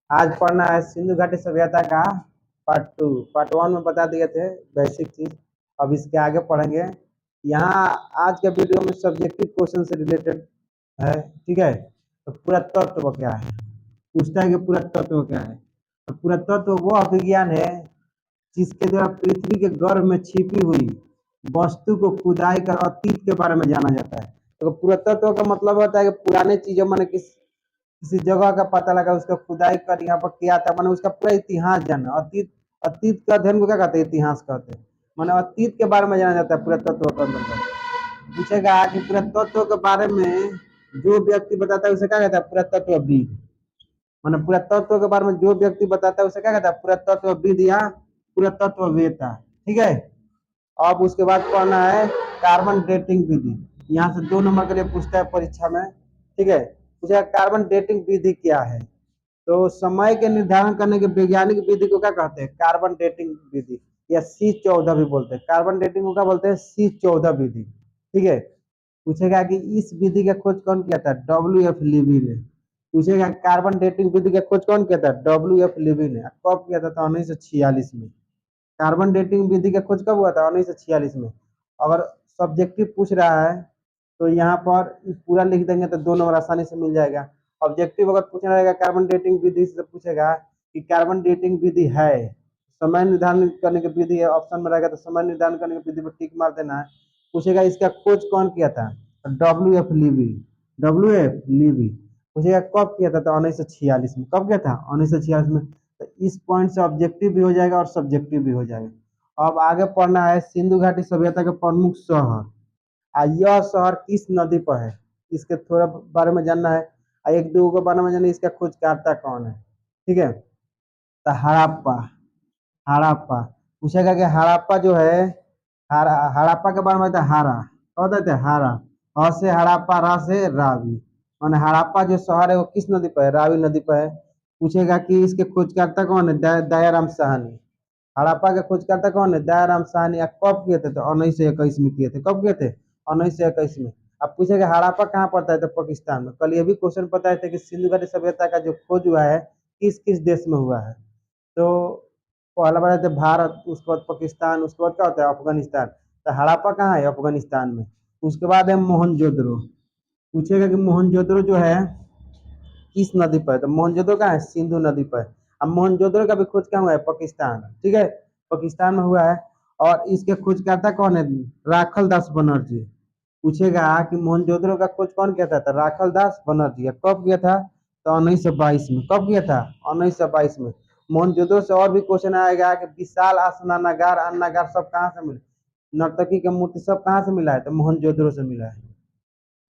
आज पढ़ना है सिंधु घाटी सभ्यता का पार्ट 2। पार्ट 1 में बता दिए थे बेसिक चीज। अब इसके आगे पढ़ेंगे। यहाँ आज के वीडियो में सब्जेक्टिव क्वेश्चन से रिलेटेड है। ठीक है, तो पूरा तत्व क्या है, पूछता है कि पूरा तत्व क्या है। तो पूरा तत्व वो विज्ञान है जिसके द्वारा पृथ्वी के गर्भ में छिपी हुई वस्तु को खुदाई कर अतीत के बारे में जाना जाता है। तो पुरातत्व का मतलब होता है कि पुराने चीजों मैंने किसी जगह का पता लगा, उसका खुदाई कर यहाँ पर किया था, मैंने उसका पूरा इतिहास जाना। अतीत अतीत का अध्ययन को क्या कहते हैं, इतिहास कहते हैं। मैंने अतीत के बारे में जाना जाता है पुरातत्व का मतलब। पूछेगा कि पुरातत्व के बारे में जो व्यक्ति बताता है उसे क्या कहता है, पुरातत्वविद। मैंने पुरातत्व के बारे में जो व्यक्ति बताता है उसे क्या कहता है, पुरातत्वविद या पुरातत्ववेत्ता। ठीक है। अब उसके बाद पढ़ना है कार्बन डेटिंग विधि। यहाँ से 2 नंबर के लिए पूछता है परीक्षा में। ठीक है, पूछा कार्बन डेटिंग विधि क्या है। तो समय के निर्धारण करने के वैज्ञानिक विधि को क्या कहते हैं, कार्बन डेटिंग विधि या C14 भी बोलते हैं। कार्बन डेटिंग को क्या बोलते हैं, C14 विधि। ठीक है। पूछेगा कि इस विधि का खोज कौन किया था, WF लीवी ने। पूछेगा कार्बन डेटिंग विधि का खोज कौन किया था, WF लीवी ने। कब किया था, तो 1946 में। कार्बन डेटिंग विधि का खोज कब हुआ था, 1946 में। अगर सब्जेक्टिव पूछ रहा है तो यहाँ पर पूरा लिख देंगे तो 2 नंबर आसानी से मिल जाएगा। ऑब्जेक्टिव अगर पूछना रहेगा कार्बन डेटिंग विधि से पूछेगा कि कार्बन डेटिंग विधि है, समय निर्धारण करने की विधि है, ऑप्शन में रहेगा तो समय निर्धारण करने की विधि पर टिक मार देना है। पूछेगा इसका खोज कौन किया था, WF लीवी। WF लीवी। पूछेगा कब किया था, तो 1946 में। कब किया था, 1946 में। तो इस पॉइंट से ऑब्जेक्टिव भी हो जाएगा और सब्जेक्टिव भी हो जाएगा। अब आगे पढ़ना है सिंधु घाटी सभ्यता के प्रमुख शहर। यह शहर किस नदी पर है, इसके थोड़ा बारे में जानना है। एक दो के बारे में जानना है, इसका खोजकर्ता कौन है। ठीक है, तो हड़प्पा। हड़प्पा पूछेगा कि हड़प्पा जो है, हड़प्पा के बारे में था हारा। क्या होता है, हारा। ह से हड़प्पा, रा से रावी। माने हड़प्पा जो शहर है वो किस नदी पर है, रावी नदी पर है। पूछेगा कि इसके खोजकर्ता कौन है, दयाराम साहनी। हड़प्पा के खोजकर्ता कौन है, दयाराम साहनी। कब किए थे, तो 1921 में किए थे। कब किए थे, 1921 में। अब पूछेगा हड़प्पा कहाँ पड़ता है, तो पाकिस्तान में। कल ये भी क्वेश्चन पता है कि सिंधु घाटी सभ्यता का जो खोज हुआ है किस किस देश में हुआ है। तो पहला बार है भारत, उसके बाद पाकिस्तान, उसके बाद क्या होता है, अफगानिस्तान। तो हड़प्पा कहाँ है, अफगानिस्तान में। उसके बाद है मोहनजोदड़ो। पूछेगा कि मोहनजोदड़ो जो है किस नदी पर है, तो मोहनजोदड़ो कहाँ है, सिंधु नदी पर है। अब मोहनजोदड़ो का भी खोज क्या हुआ है, पाकिस्तान। ठीक है, पाकिस्तान में हुआ है। और इसके खोजकर्ता कौन है, राखल दास बनर्जी। पूछेगा कि मोहनजोदड़ो का खोज कौन किया था, तो राखल दास बनर्जी। कब किया था, तो 1922 में। कब किया था, 1922 में। मोहनजोदड़ो से और भी क्वेश्चन आएगा कि विशाल स्नानागार, अन्नागार सब कहाँ से मिले, नर्तकी का मूर्ति सब कहाँ से मिला है, तो मोहनजोदड़ो से मिला है।